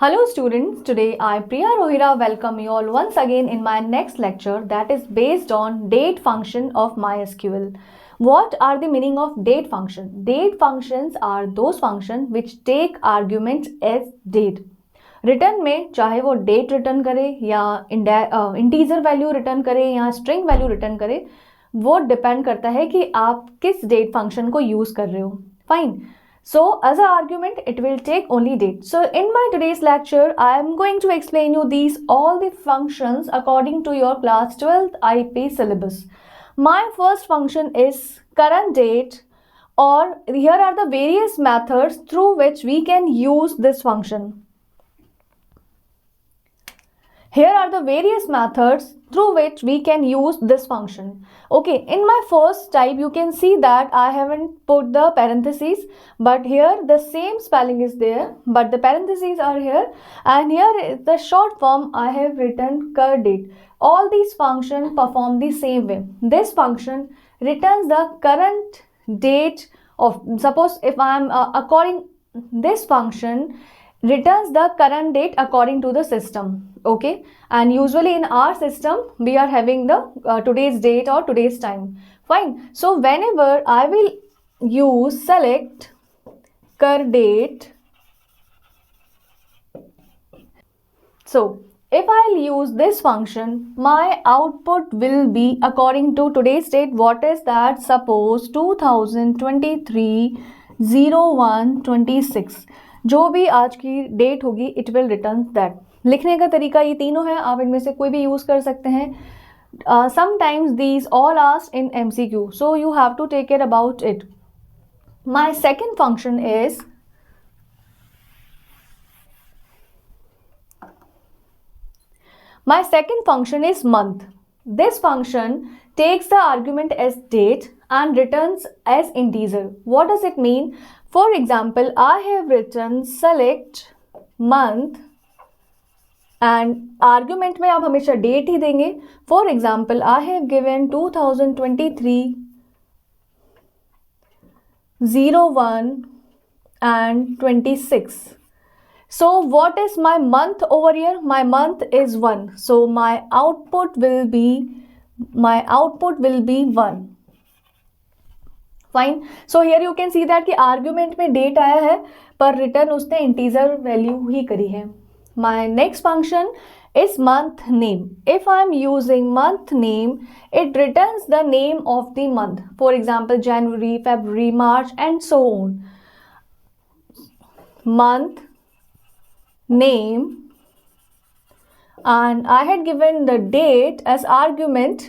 Hello students, today I Priya Rohira welcome you all once again in my next lecture that is based on date function of MySQL. What are the meaning of date function? Date functions are those functions which take arguments as date. Return में चाहे वो date return करे या integer value return करे या string value return करे, वो depend करता है कि आप किस डेट फंक्शन को यूज कर रहे हो. Fine. So as an argument, it will take only date. So in my today's lecture, I am going to explain you these all the functions according to your class 12th IP syllabus. My first function is current date, or here are the various methods through which we can use this function. Here are the various methods through which we can use this function. Okay, in my first type you can see that I haven't put the parentheses, but here the same spelling is there, but the parentheses are here, and here is the short form I have written curDate. All these functions perform the same way. This function returns the current date of, suppose if I am this function returns the current date according to the system. Okay, and usually in our system we are having the today's date or today's time. Fine. So whenever I will use select curDate, so if I'll use this function, my output will be according to today's date. What is that? Suppose 2023-01-26, जो भी आज की date होगी it will return that. लिखने का तरीका ये तीनों है, आप इनमें से कोई भी यूज़ कर सकते हैं. Sometimes these all asked in MCQ, so you have to take care about it. My second function is month. This function takes the argument as date and returns as integer. What does it mean? For example, I have written select month and argument में आप हमेशा date ही देंगे. For example, I have given 2023-01 and 26. So what is my month over here? My month is 1. So my output will be 1. Fine. So here you can see that कि argument में date आया है पर return उसने integer value ही करी है. My next function is month name. If I am using month name, it returns the name of the month. For example January, February, March and so on. Month name, and I had given the date as argument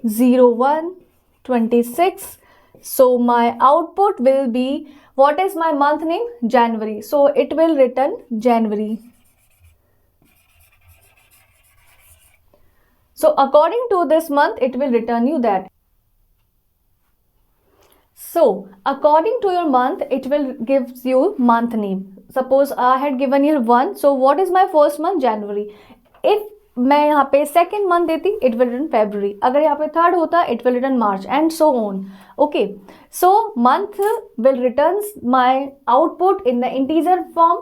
01/26. So my output will be, what is my month name? January. So it will return January. So according to this month, it will return you that. So according to your month, it will gives you month name. Suppose I had given here 1. So what is my first month? January. If मैं यहाँ पे second month देती, it will return February. अगर यहाँ पे third होता, it will return March and so on. Okay, so month will returns my output in the integer form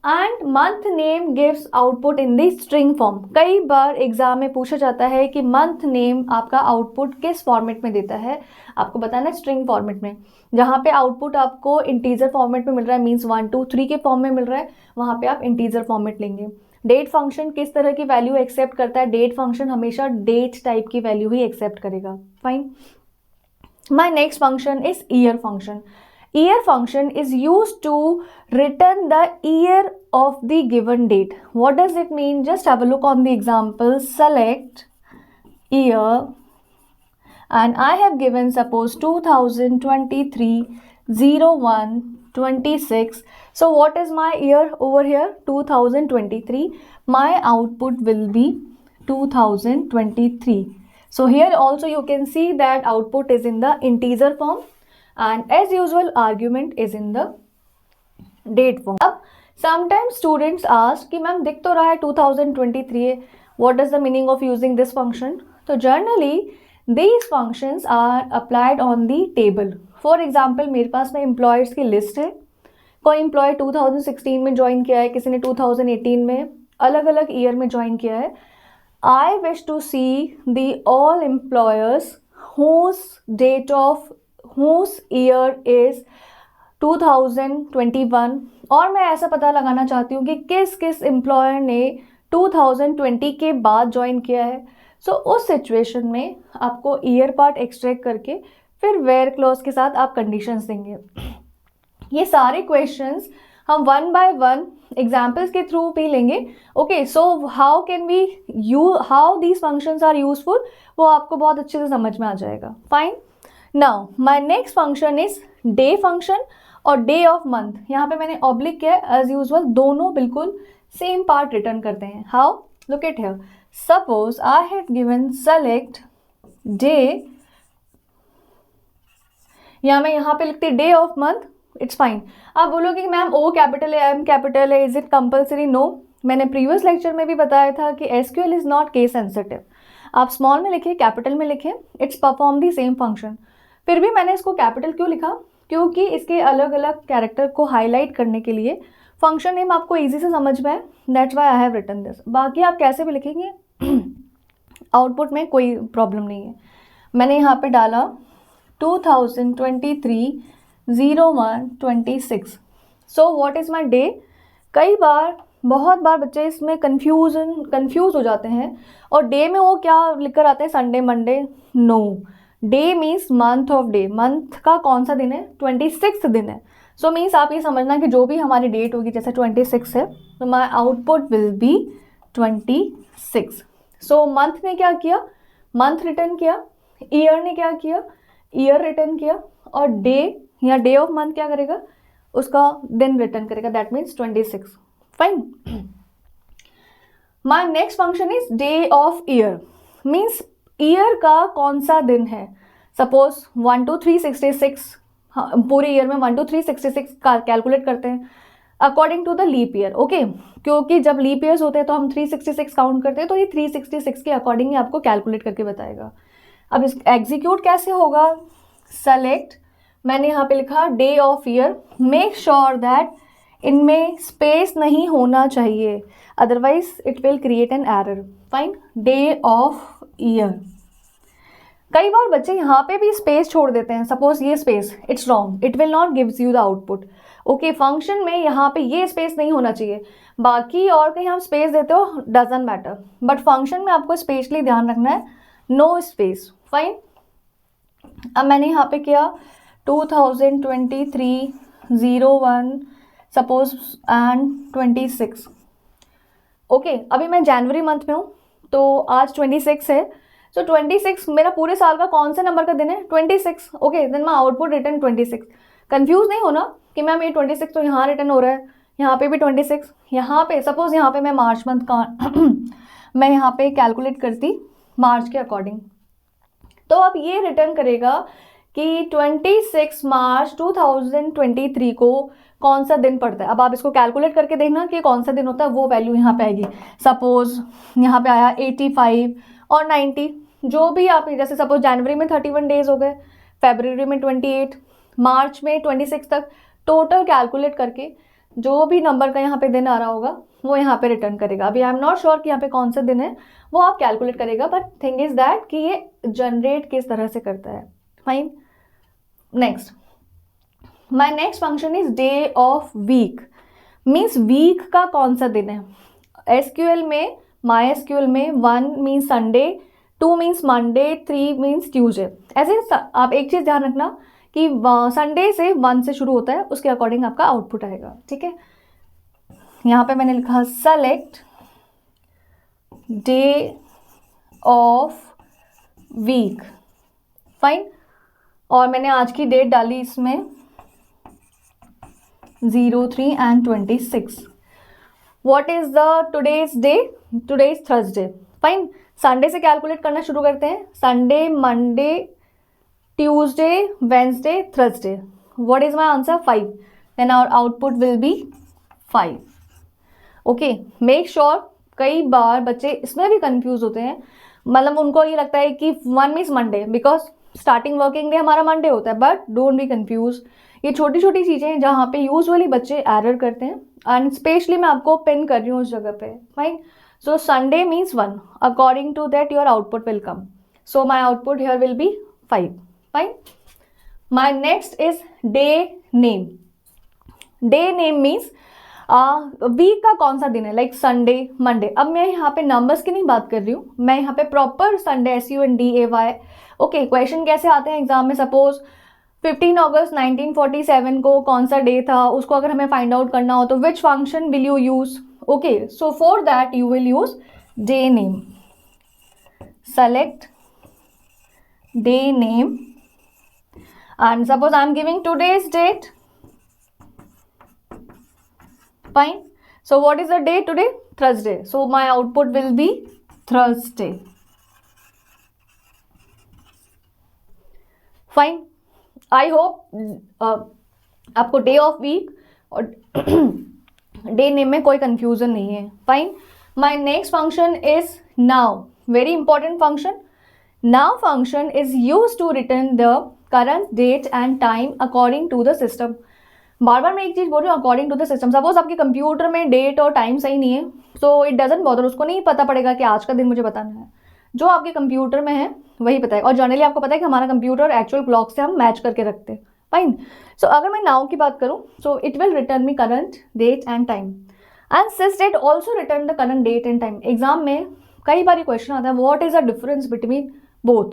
and month name gives output in the string form. कई बार exam में पूछा जाता है कि मंथ नेम आपका output किस format में देता है. आपको बताना है स्ट्रिंग फॉर्मेट में. जहाँ पे आउटपुट आपको इंटीजर फॉर्मेट में मिल रहा है, मीन्स 1 2 3 के फॉर्म में मिल रहा है, वहाँ पे आप इंटीजर फॉर्मेट लेंगे. डेट फंक्शन किस तरह की वैल्यू एक्सेप्ट करता है? डेट फंक्शन हमेशा डेट टाइप की वैल्यू ही एक्सेप्ट करेगा. Fine. My next function is year function. Year function is used to return the year of the given date. What does it mean? Just have a look on the example. Select year and I have given suppose 2023-01-26. So what is my year over here? 2023. My output will be 2023. So here also you can see that output is in the integer form, and as usual argument is in the date form. अब sometimes students ask कि ma'am दिख तो रहा है 2023 है, what is the meaning of using this function? तो generally these functions are applied on the table. For example, मेरे पास में employers की list है. कोई एम्प्लॉय 2016 में ज्वाइन किया है, किसी ने 2018 में, अलग अलग ईयर में ज्वाइन किया है. I wish to see the all employers whose year is 2021. और मैं ऐसा पता लगाना चाहती हूँ कि किस किस एम्प्लॉयर ने 2020 के बाद ज्वाइन किया है. सो उस सिचुएशन में आपको ईयर पार्ट एक्सट्रैक्ट करके फिर वेयर क्लॉज के साथ आप कंडीशंस देंगे. ये सारे क्वेश्चंस हम वन बाय वन एग्जाम्पल्स के थ्रू भी लेंगे. Okay, so how these functions are useful, वो आपको बहुत अच्छे से समझ में आ जाएगा. Fine. Now my next function is day function और डे ऑफ मंथ. यहाँ पे मैंने ऑब्लिक किया है. एज यूजुअल दोनों बिल्कुल सेम पार्ट रिटर्न करते हैं. How? Look at here. Suppose I had given select day, या मैं यहाँ पे लिखती day of month. It's fine. आप बोलोगे कि मैम ओ कैपिटल है, एम कैपिटल है, इज इट कंपल्सरी? नो. मैंने प्रीवियस लेक्चर में भी बताया था कि SQL is not case sensitive. आप स्मॉल में लिखे, कैपिटल में लिखे, it's perform the same function. फिर भी मैंने इसको कैपिटल क्यों लिखा? क्योंकि इसके अलग अलग कैरेक्टर को हाईलाइट करने के लिए फंक्शन नेम आपको ईजी से समझ में है. That's why I have written this. बाकी आप कैसे भी लिखेंगे आउटपुट में कोई प्रॉब्लम नहीं है. मैंने यहाँ पे डाला 2023-01-26. So what is my day? कई बार, बहुत बार बच्चे इसमें कंफ्यूज हो जाते हैं और डे में वो क्या लिख कर आते हैं, Sunday, Monday. No, day means month of day. Month का कौन सा दिन है? 26 दिन है. सो मीन्स आप ये समझना कि जो भी हमारी डेट होगी, जैसे 26 है, तो my output will be 26. So month ने क्या किया? मंथ रिटर्न किया. ईयर ने क्या किया? ईयर रिटर्न किया. और डे या डे ऑफ मंथ क्या करेगा? उसका दिन रिटर्न करेगा. That means 26. Fine. My next function is day of year. Means year का कौन सा दिन है. सपोज 1 to 366, पूरे ईयर में 1 to 366 का कैलकुलेट करते हैं according to the leap year. Okay, क्योंकि जब लीप ईयर्स होते हैं तो हम 366 काउंट करते हैं, तो ये 366 के अकॉर्डिंग ही आपको कैलकुलेट करके बताएगा. अब इस एग्जीक्यूट कैसे होगा? सेलेक्ट, मैंने यहाँ पे लिखा day of year. Make sure that इनमें स्पेस नहीं होना चाहिए, otherwise it will create an error. Fine. Day of year. कई बार बच्चे यहाँ पे भी स्पेस छोड़ देते हैं. सपोज ये space, it's wrong, it will not gives you the output. Okay, function में यहाँ पे ये स्पेस नहीं होना चाहिए. बाकी और कहीं आप स्पेस देते हो, डजंट मैटर, बट फंक्शन में आपको स्पेशली ध्यान रखना है, नो स्पेस. फाइन. अब मैंने यहाँ पे किया 2023-01 सपोज एंड 26. ओके, अभी मैं जनवरी मंथ में हूँ, तो आज 26 है. सो 26 मेरा पूरे साल का कौन से नंबर का दिन है? 26. ओके, देन माई आउटपुट रिटर्न 26. कंफ्यूज नहीं होना कि मैम ये 26 तो यहाँ रिटर्न हो रहा है, यहाँ पे भी 26. यहाँ पे सपोज यहाँ पे मैं मार्च मंथ का मैं यहाँ पे कैलकुलेट करती मार्च के अकॉर्डिंग, तो अब ये रिटर्न करेगा कि 26 मार्च 2023 को कौन सा दिन पड़ता है. अब आप इसको कैलकुलेट करके देखना कि कौन सा दिन होता है, वो वैल्यू यहाँ पे आएगी. सपोज यहाँ पे आया 85 और 90, जो भी आप, जैसे सपोज जनवरी में 31 डेज हो गए, फरवरी में 28, मार्च में 26 तक, टोटल कैलकुलेट करके जो भी नंबर का यहाँ पे दिन आ रहा होगा वो यहाँ पे रिटर्न करेगा. अभी आई एम नॉट श्योर कि यहाँ पे कौन सा दिन है, वो आप कैलकुलेट करेगा, बट थिंग इज दैट कि ये जनरेट किस तरह से करता है. Fine. Next, my next function is day of week. Means week का कौन सा दिन है. एसक्यूएल में, माई एसक्यूएल में 1 means Sunday, 2 means Monday, 3 means Tuesday. ऐसे आप एक चीज़ ध्यान रखना कि संडे से 1 से शुरू होता है, उसके अकॉर्डिंग आपका आउटपुट आएगा. ठीक है. यहाँ पे मैंने लिखा select day of week. Fine. और मैंने आज की डेट डाली इसमें 03 and 26. What is the today's day? Today is Thursday. Fine. Sunday से कैलकुलेट करना शुरू करते हैं. Sunday, Monday, Tuesday, Wednesday, Thursday. What is my answer? 5. Then our output will be 5. Okay, make sure. कई बार बच्चे इसमें भी कंफ्यूज होते हैं, मतलब उनको ये लगता है कि 1 means Monday, because starting working day हमारा मंडे होता है, बट डोंट बी कंफ्यूज. ये छोटी छोटी चीज़ें हैं जहाँ पे यूजुअली बच्चे एरर करते हैं, एंड स्पेशली मैं आपको पिन कर रही हूँ उस जगह पे. Fine. So Sunday means 1. According to that your output will come. So my output here will be 5. Fine. My next is day name. Day name means week का कौन सा दिन है, लाइक संडे, मंडे. अब मैं यहाँ पे नंबर्स की नहीं बात कर रही हूँ, मैं यहाँ पे proper Sunday, SUNDAY. Okay, question कैसे आते हैं एग्जाम में. सपोज 15 अगस्त 1947 को कौन सा डे था, उसको अगर हमें फाइंड आउट करना हो तो which function will you use. Okay, so for that you will use day name. Select day name and suppose I am giving today's date. Fine. So what is the day today? Thursday. So my output will be Thursday. Fine. I hope आपको day of week और day name में कोई confusion नहीं है. Fine. My next function is now. Very important function. Now function is use to return the current date and time according to the system. बार बार मैं एक चीज़ बोल रही हूँ, according to the system. Suppose आपके कंप्यूटर में डेट और टाइम सही नहीं है, सो इट डजंट बॉदर. उसको नहीं पता पड़ेगा कि आज का दिन मुझे बताना है. जो आपके कंप्यूटर में है वही पता है. और जनरली आपको पता है कि हमारा कंप्यूटर एक्चुअल क्लॉक से हम मैच करके रखते हैं. फाइन. सो अगर मैं नाउ की बात करूँ, so it will return me current date and time. And sys date also return the current date and time. Exam में कई बार क्वेश्चन आता है, what is the difference between both.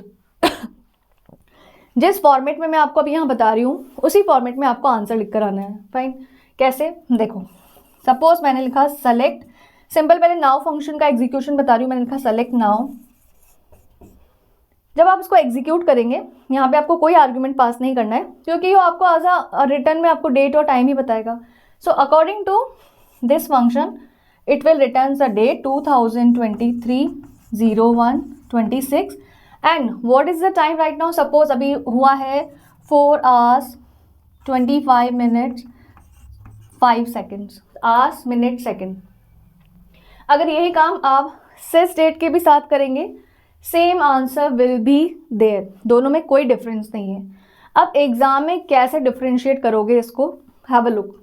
जिस फॉर्मेट में मैं आपको अभी यहाँ बता रही हूँ उसी फॉर्मेट में आपको आंसर लिख कर आना है. फाइन. कैसे, देखो. सपोज मैंने लिखा सेलेक्ट, सिंपल. पहले नाउ फंक्शन का एग्जीक्यूशन बता रही हूँ. मैंने लिखा सेलेक्ट नाउ. जब आप इसको एग्जीक्यूट करेंगे, यहाँ पे आपको कोई आर्ग्यूमेंट पास नहीं करना है, क्योंकि ये आपको एज अ रिटर्न में आपको डेट और टाइम ही बताएगा. So according to this function it will return the date 2023/01/26. And what is the time right now. Suppose अभी हुआ है 4 hours 25 minutes 5 seconds. Hours, minute, second. अगर यही काम आप सिस डेट के भी साथ करेंगे, same answer will be there. दोनों में कोई डिफरेंस नहीं है. अब एग्जाम में कैसे डिफ्रेंशिएट करोगे इसको, हैव अ लुक.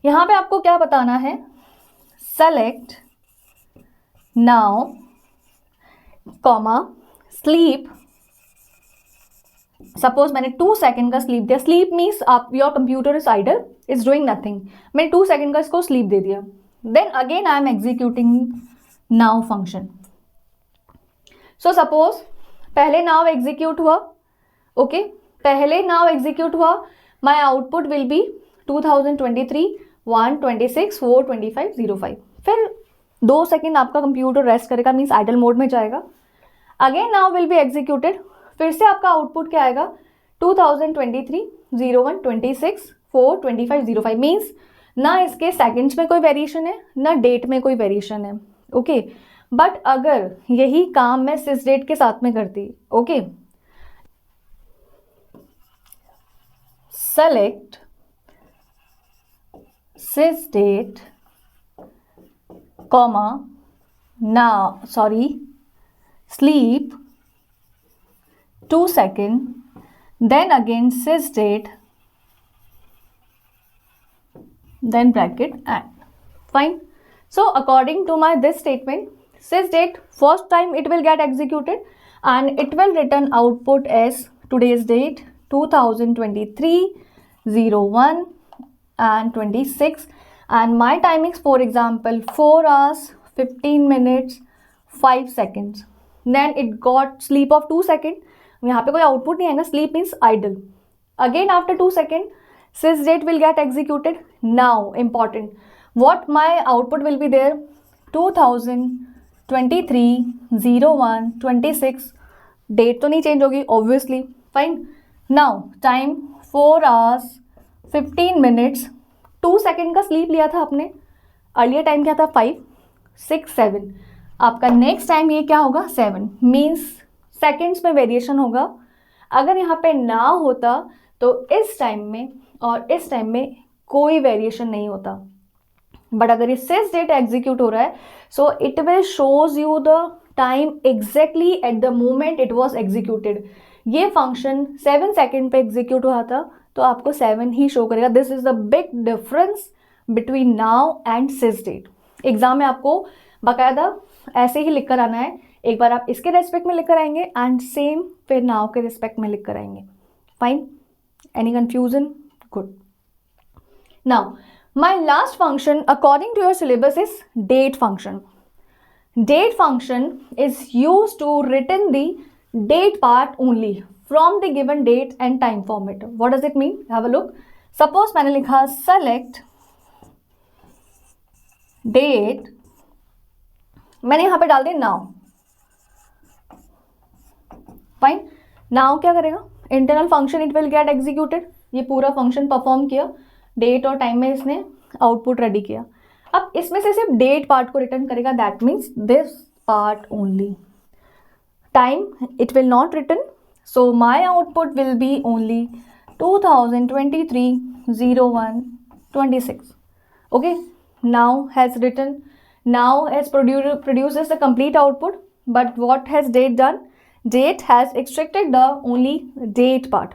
यहाँ पे आपको क्या बताना है, select now comma sleep. Suppose मैंने 2 सेकेंड का स्लीप दिया. स्लीप मीन्स आप your computer is idle, is doing nothing. मैंने 2 सेकेंड का इसको स्लीप दे दिया. Then again I am executing now function. So suppose पहले नाउ एग्जीक्यूट हुआ. ओके, पहले नाउ एग्जीक्यूट हुआ. My output will be 2023/1/26/4/25/05. फिर 2 सेकेंड आपका कंप्यूटर रेस्ट करेगा, मीन्स आइडल मोड में जाएगा. Again now will be executed. फिर से आपका आउटपुट क्या आएगा, 2023/01/26/4/25/05. मीन्स ना इसके सेकेंड्स में कोई वेरिएशन है, ना डेट में कोई वेरिएशन है. ओके, बट अगर यही काम मैं सिस डेट के साथ में करती. Okay, select sis date comma sleep 2 seconds, then again sys date, then bracket and. Fine. So according to my this statement, sys date first time it will get executed and it will return output as today's date 2023/01/26 and my timings, for example 4 hours 15 minutes 5 seconds. Then it got sleep of 2 seconds. यहाँ पे कोई output नहीं आएगा. Sleep means idle. Again after 2 seconds sys date will get executed. Now important, what my output will be there, 2023/01/26. Date तो नहीं change होगी obviously. Fine. Now time 4 hours 15 minutes 2 second का sleep लिया था आपने. अर्लियर टाइम क्या था, 5 6 7. आपका नेक्स्ट टाइम ये क्या होगा, 7. मीन्स सेकेंड्स में वेरिएशन होगा. अगर यहाँ पे ना होता तो इस टाइम में और इस टाइम में कोई वेरिएशन नहीं होता. बट अगर ये सिस डेट एग्जीक्यूट हो रहा है, so it will shows you the time exactly at the moment it was executed. ये फंक्शन 7 सेकेंड पे एग्जीक्यूट हुआ था, तो आपको 7 ही शो करेगा. This is the big difference between now and sys date. Exam में आपको बाकायदा ऐसे ही लिख कर आना है. एक बार आप इसके रेस्पेक्ट में लिख कर आएंगे एंड सेम फिर नाउ के रिस्पेक्ट में लिख कर आएंगे. Fine. Any confusion? Good. Now my last function according to your syllabus is date function. Date function is used to return the date part only from the given date and time format. What does it mean? Have a look. Suppose मैंने लिखा select date, मैंने यहाँ पे डाल दिया now. Fine. Now क्या करेगा? Internal function it will get executed. ये पूरा function perform किया, date और time में इसने output ready किया. अब इसमें से सिर्फ डेट पार्ट को रिटर्न करेगा. That means this part only. Time it will not return. So my output will be only 2023-01-26. Okay. Now has return, now has produces the complete output. But what has date done? Date has extracted the only date part.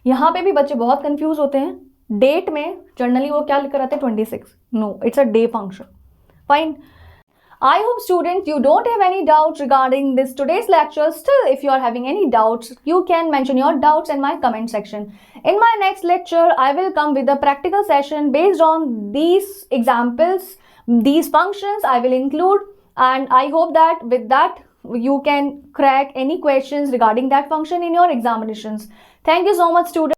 यहाँ पे भी बच्चे बहुत confuse होते हैं. Date में generally वो क्या लिख कर आते हैं? 26. No, it's a day function. Fine. I hope students you don't have any doubts regarding this today's lecture. Still, if you are having any doubts, you can mention your doubts in my comment section. In my next lecture, I will come with a practical session based on these examples, these functions I will include, and I hope that with that you can crack any questions regarding that function in your examinations. Thank you so much, students.